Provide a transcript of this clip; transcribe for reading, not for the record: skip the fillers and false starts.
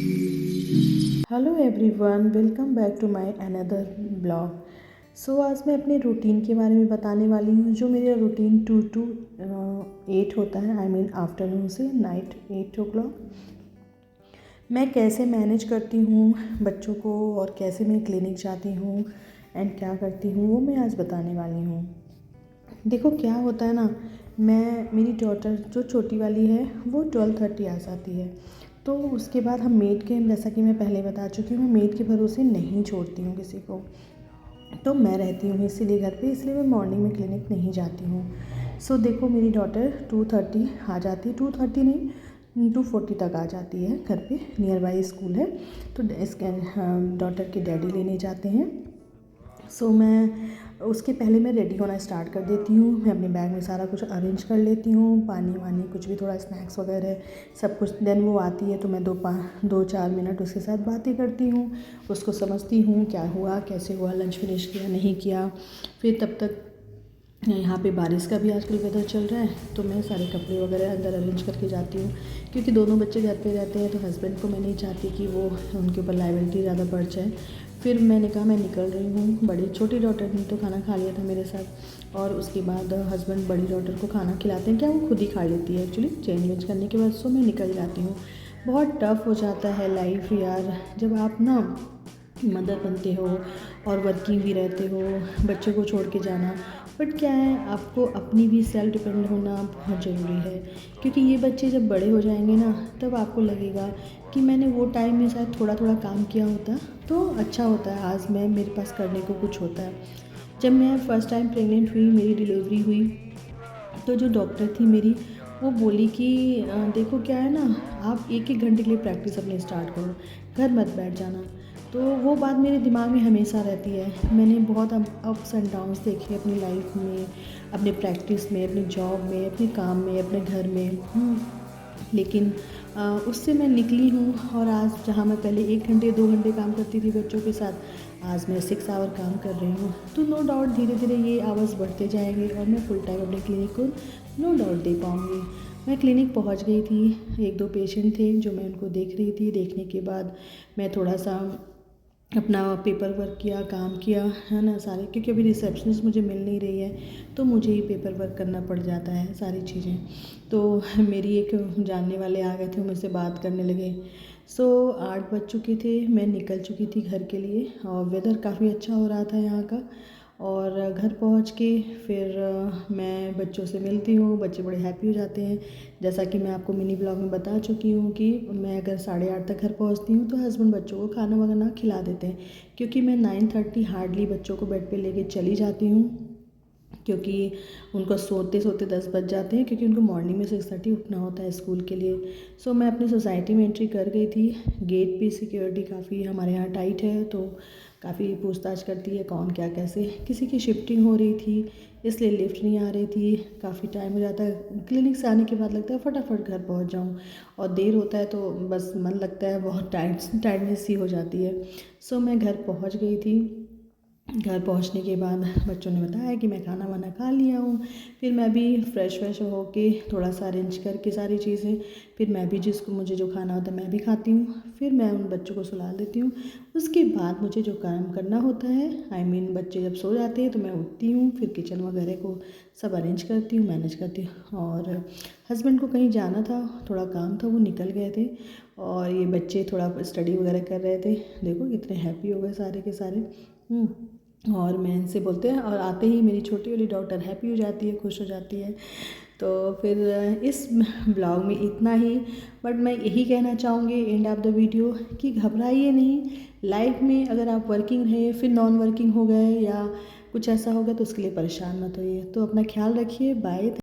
Hello everyone, welcome back to my another blog. आज मैं अपने रूटीन के बारे में बताने वाली हूँ। जो मेरा रूटीन 2 to 8 होता है, आई मीन आफ्टरनून से नाइट 8 o'clock। मैं कैसे मैनेज करती हूँ बच्चों को और कैसे मैं क्लिनिक जाती हूँ एंड क्या करती हूँ, वो मैं आज बताने वाली हूँ। देखो क्या होता है ना, मेरी डॉटर जो छोटी वाली है वो 12:30 आ जाती है। तो उसके बाद हम मेड के, जैसा कि मैं पहले बता चुकी हूँ, मैं मेड के भरोसे नहीं छोड़ती हूँ किसी को। तो मैं रहती हूँ इसीलिए घर पे, इसलिए मैं मॉर्निंग में क्लिनिक नहीं जाती हूँ। देखो मेरी डॉटर 2:30 आ जाती है, 2:30 नहीं 2:40 तक आ जाती है घर पे। नियर बाई स्कूल है, तो इसके डॉटर के डैडी लेने जाते हैं। मैं उसके पहले मैं रेडी होना स्टार्ट कर देती हूँ। मैं अपने बैग में सारा कुछ अरेंज कर लेती हूँ, पानी वानी कुछ भी, थोड़ा स्नैक्स वगैरह सब कुछ। देन वो आती है तो मैं 2-4 मिनट उसके साथ बातें करती हूँ, उसको समझती हूँ क्या हुआ, कैसे हुआ, लंच फिनिश किया नहीं किया। फिर तब तक यहाँ पे बारिश का भी आजकल वेदर चल रहा है, तो मैं सारे कपड़े वगैरह अंदर अरेंज करके जाती हूँ, क्योंकि दोनों बच्चे घर पे रहते हैं। तो हस्बैंड को मैं नहीं चाहती कि वो उनके ऊपर लायबिलिटी ज़्यादा बढ़ जाए। फिर मैंने कहा मैं निकल रही हूँ। बड़ी छोटी डॉटर ने तो खाना खा लिया था मेरे साथ, और उसके बाद हस्बैंड बड़ी डॉटर को खाना खिलाते हैं, क्या वो खुद ही खा लेती है एक्चुअली चेंज वेंज करने के बाद। मैं निकल जाती हूँ। बहुत टफ़ हो जाता है लाइफ यार, जब आप ना मदर बनते हो और वर्किंग भी रहते हो, बच्चे को छोड़ के जाना। बट क्या है, आपको अपनी भी सेल्फ डिपेंड होना बहुत ज़रूरी है, क्योंकि ये बच्चे जब बड़े हो जाएंगे ना, तब आपको लगेगा कि मैंने वो टाइम में शायद थोड़ा थोड़ा काम किया होता तो अच्छा होता है। आज मैं मेरे पास करने को कुछ होता है। जब मैं फ़र्स्ट टाइम प्रेग्नेंट हुई, मेरी डिलीवरी हुई, तो जो डॉक्टर थी मेरी, वो बोली कि देखो क्या है ना, आप 1-1 घंटे के लिए प्रैक्टिस अपनी स्टार्ट करो, घर मत बैठ जाना। तो वो बात मेरे दिमाग में हमेशा रहती है। मैंने बहुत अप्स एंड डाउन्स देखे अपनी लाइफ में, अपने प्रैक्टिस में, अपनी जॉब में, अपने काम में, अपने घर में। लेकिन उससे मैं निकली हूँ, और आज जहाँ मैं पहले 1 घंटे 2 घंटे काम करती थी बच्चों के साथ, आज मैं 6 आवर काम कर रही हूँ। तो नो डाउट धीरे धीरे ये आवर्स बढ़ते जाएंगे और मैं फुल टाइम अपने क्लिनिक को नो डाउट दे पाऊँगी। मैं क्लिनिक पहुँच गई थी, 1-2 पेशेंट थे जो मैं उनको देख रही थी। देखने के बाद मैं थोड़ा सा अपना पेपर वर्क किया, काम किया, है ना सारे, क्योंकि अभी रिसेप्शनिस्ट मुझे मिल नहीं रही है, तो मुझे ही पेपर वर्क करना पड़ जाता है सारी चीज़ें। तो मेरी एक जानने वाले आ गए थे, वो मुझसे बात करने लगे। 8 बज चुके थे, मैं निकल चुकी थी घर के लिए, और वेदर काफ़ी अच्छा हो रहा था यहाँ का। और घर पहुँच के फिर मैं बच्चों से मिलती हूँ, बच्चे बड़े हैप्पी हो जाते हैं। जैसा कि मैं आपको मिनी ब्लॉग में बता चुकी हूँ कि मैं अगर 8:30 तक घर पहुँचती हूँ तो हस्बैंड बच्चों को खाना वगैरह खिला देते हैं, क्योंकि मैं 9:30 हार्डली बच्चों को बेड पे लेके चली जाती हूँ, क्योंकि उनको सोते सोते 10 बज जाते हैं, क्योंकि उनको मॉर्निंग में 6:30 उठना होता है स्कूल के लिए। मैं अपनी सोसाइटी में एंट्री कर गई थी। गेट पे सिक्योरिटी काफ़ी हमारे यहाँ टाइट है, तो काफ़ी पूछताछ करती है कौन क्या कैसे। किसी की शिफ्टिंग हो रही थी, इसलिए लिफ्ट नहीं आ रही थी, काफ़ी टाइम हो जाता है। क्लिनिक से आने के बाद लगता है फटाफट घर पहुँच जाऊँ, और देर होता है तो बस मन लगता है बहुत टायर्डनेस सी हो जाती है। मैं घर पहुँच गई थी। घर पहुंचने के बाद बच्चों ने बताया कि मैं खाना वाना खा लिया हूँ। फिर मैं भी फ्रेश होके थोड़ा सा अरेंज करके सारी चीज़ें, फिर मैं भी जिसको मुझे जो खाना होता है मैं भी खाती हूँ। फिर मैं उन बच्चों को सुला देती हूँ। उसके बाद मुझे जो काम करना होता है, आई मीन बच्चे जब सो जाते हैं तो मैं उठती हूँ, फिर किचन वगैरह को सब अरेंज करती हूँ, मैनेज करती हूँ। और हस्बैंड को कहीं जाना था, थोड़ा काम था, वो निकल गए थे, और ये बच्चे थोड़ा स्टडी वगैरह कर रहे थे। देखो कितने हैप्पी हो गए सारे के सारे। और मैं इनसे बोलते हैं, और आते ही मेरी छोटी वाली डॉटर हैप्पी हो जाती है, खुश हो जाती है। तो फिर इस ब्लॉग में इतना ही। बट मैं यही कहना चाहूँगी एंड ऑफ द वीडियो कि घबराइए नहीं। लाइफ में अगर आप वर्किंग है, फिर नॉन वर्किंग हो गए या कुछ ऐसा हो गया, तो उसके लिए परेशान मत होइए। तो अपना ख्याल रखिए। बाय।